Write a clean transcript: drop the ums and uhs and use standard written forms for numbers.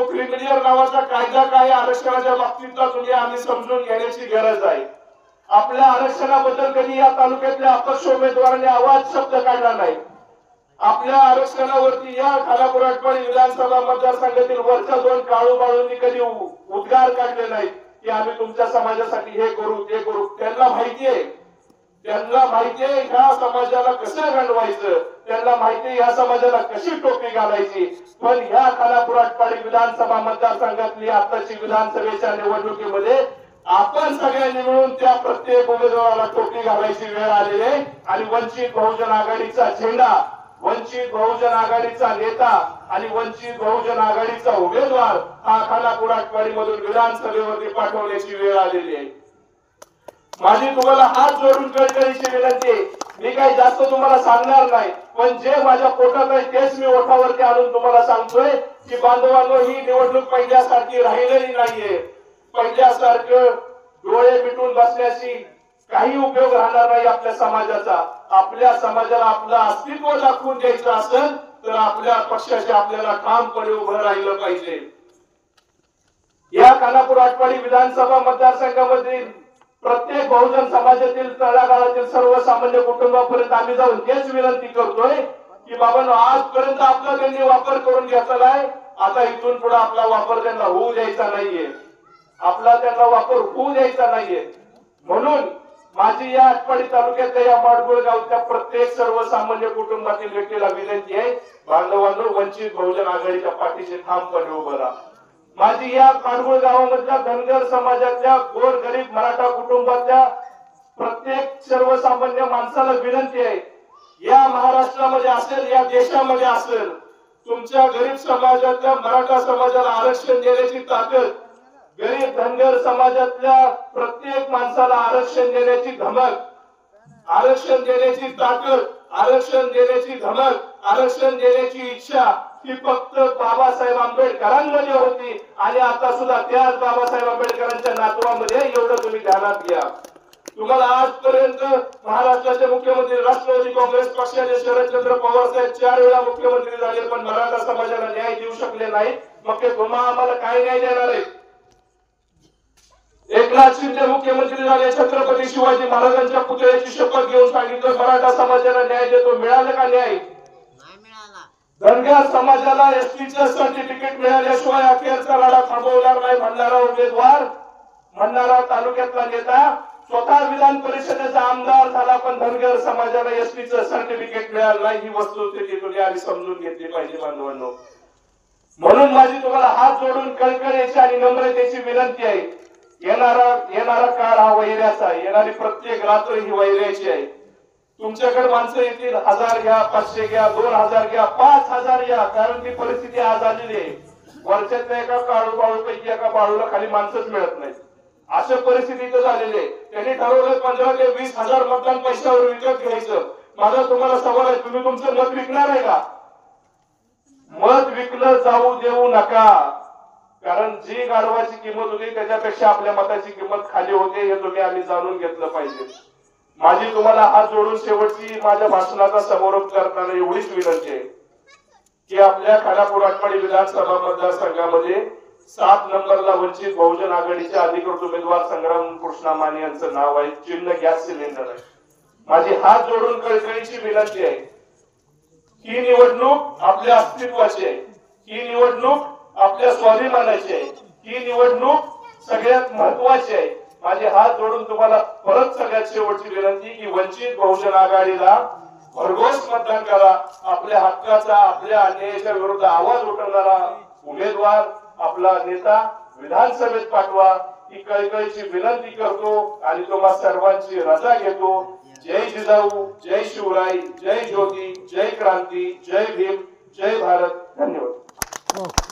तो क्रिमिलियर नावाचा कायदा काय आरक्षणाच्या बाबतीतला तुम्ही आम्ही समजून घेण्याची गरज आहे. आपल्या आरक्षणाबद्दल कधी या तालुक्यातल्या अपक्ष उमेदवारांनी आवाज शब्द काढला नाही. आपल्या आरक्षणावरती या खानापूर आटपाडी विधानसभा मतदारसंघातील वरच्या दोन काळू बाळूंनी कधी उद्गार काढले नाही की आम्ही तुमच्या समाजासाठी हे करू ते करू. त्यांना माहितीये ह्या समाजाला कसं घडवायचं, त्यांना माहितीये ह्या समाजाला कशी टोपी घालायची. पण ह्या खानापूर आटपाडी विधानसभा मतदारसंघातली आताची विधानसभेच्या निवडणुकीमध्ये आपण सगळ्यांनी मिळून त्या प्रत्येक उमेदवाराला टोपी घालायची वेळ आलेली आहे. आणि वंचित बहुजन आघाडीचा झेंडा, वंचित बहुजन आघाडीचा नेता आणि वंचित बहुजन आघाडीचा उमेदवार हा खानापूर आटपाडी मधून विधानसभेवरती पाठवण्याची वेळ आलेली आहे. माझी तुम्हाला हात जोडून कळकळीची विनंती आहे. मी काही जास्त तुम्हाला सांगणार नाही, पण जे माझ्या पोटात आहे तेच मी ओठावरती आणून तुम्हाला सांगतोय की बांधवांनो, ही निवडणूक पहिल्यासारखी राहिलेली नाहीये. पहिल्यासारखं डोळे मिटून बसण्याची काही उपयोग राहणार नाही आपल्या समाजाचा. आपल्या समाजाला आपलं अस्तित्व दाखवून द्यायचं असेल तर आपल्या पक्षाचे आपल्याला ठामपणे उभं राहिलं पाहिजे. या खानापूर आटपाडी विधानसभा मतदारसंघामध्ये प्रत्येक बहुजन समाजातील तळागाळातील सर्वसामान्य कुटुंबापर्यंत आम्ही जाऊन तेच विनंती करतोय की बाबांनो, आजपर्यंत आपला त्यांनी वापर करून घेतलाय, आता इथून पुढे आपला वापर त्यांना होऊ द्यायचा नाहीये. म्हणून माझी या आटपाडी तालुक्यातल्या या माडगुळ गावच्या प्रत्येक सर्वसामान्य कुटुंबातील व्यक्तीला विनंती आहे, बांधवांनो, वंचित बहुजन आघाडीच्या पाठीशी ठामपणे उभं राहा. माझी या माडगुळ गावामधल्या धनगर समाजातल्या गोरगरीब मराठा कुटुंबातल्या प्रत्येक सर्वसामान्य माणसाला विनंती आहे, या महाराष्ट्रामध्ये असेल या देशामध्ये असेल, तुमच्या गरीब समाजातल्या मराठा समाजाला आरक्षण देण्याची ताकद, गरीब धनगर समाजातल्या प्रत्येक माणसाला आरक्षण देण्याची धमक, आरक्षण देण्याची ताकद, आरक्षण देण्याची धमक, आरक्षण देण्याची इच्छा ही फक्त बाबासाहेब आंबेडकरांमध्ये होती आणि आता सुद्धा त्याच बाबासाहेब आंबेडकरांच्या नातवामध्ये. एवढं तुम्ही ध्यानात घ्या. तुम्हाला आजपर्यंत महाराष्ट्राचे मुख्यमंत्री राष्ट्रवादी काँग्रेस पक्षाचे शरदचंद्र पवार साहेब 4 वेळा मुख्यमंत्री झाले, पण मराठा समाजाला न्याय देऊ शकले नाही. मग ते तुम्हा आम्हाला काय न्याय देणार आहे? एकनाथ शिंदे मुख्यमंत्री झाले, छत्रपती शिवाजी महाराजांच्या पुतळ्याची शपथ घेऊन सांगितलं मराठा समाजाला न्याय देतो. मिळालं का न्याय? धनगर समाजाला एसटीचं सर्टिफिकेट मिळाल्याशिवाय अखेरचा लढा थांबवणार नाही म्हणणारा उमेदवार, म्हणणारा तालुक्यातला नेता स्वतः विधान परिषदेचा आमदार झाला, पण धनगर समाजाला एसटीचं सर्टिफिकेट मिळालं नाही. ही वस्तुस्थिती तुम्ही आधी समजून घेतली पाहिजे बांधवांनो. म्हणून माझी तुम्हाला हात जोडून कळकळीची आणि नम्रतेची विनंती आहे, येणारा काळ हा वैऱ्याचा आहे. येणारी प्रत्येक रात्र ही वैऱ्याची आहे. तुमच्याकडे माणसं येतील, 1000 घ्या, 500 घ्या, 2000 घ्या, 5000 घ्या, कारण ती परिस्थिती आज आलेली आहे. वर्षातल्या एका काळू बाळूपैकी एका बाळूला खाली माणसंच मिळत नाही, अशा परिस्थिती झालेली आहे. त्यांनी ठरवलं 15 ते 20 हजार मतदान पैशावर विकत घ्यायचं. माझा तुम्हाला सवाल आहे, तुम्ही तुमचं मत विकणार आहे का? मत विकलं जाऊ देऊ नका, कारण जी गाढवाची किंमत होती त्याच्यापेक्षा आपल्या मताची किंमत खाली होते, हे तुम्ही आम्ही जाणून घेतलं पाहिजे. माझी तुम्हाला हात जोडून शेवटची माझ्या भाषणाचा समारोप करताना एवढीच विनंती आहे की आपल्या खानापूर आटपाडी विधानसभा मतदारसंघामध्ये 7 नंबरला वंचित बहुजन आघाडीचे अधिकृत उमेदवार संग्राम कृष्णा माने यांचं नाव आहे. चिन्ह गॅस सिलेंडर आहे. माझी हात जोडून कळकळीची विनंती आहे, ही निवडणूक आपल्या अस्तित्वाची आहे, ही निवडणूक आपल्या स्वाभिमानाची आहे, ही निवडणूक सगळ्यात महत्वाची आहे. माझे हात जोडून तुम्हाला परत सगळ्यात शेवटची विनंती की वंचित बहुजन आघाडीला भरघोस मतदान करा. आपल्या हक्काचा, आपल्या अन्यायाच्या विरुद्ध आवाज उठवणारा उमेदवार, आपला नेता विधानसभेत पाठवा, ही कळकळीची विनंती करतो आणि तुम्हा सर्वांची रजा घेतो. जय जिजाऊ, जय शिवराय, जय ज्योती, जय क्रांती, जय भीम, जय भारत. धन्यवाद.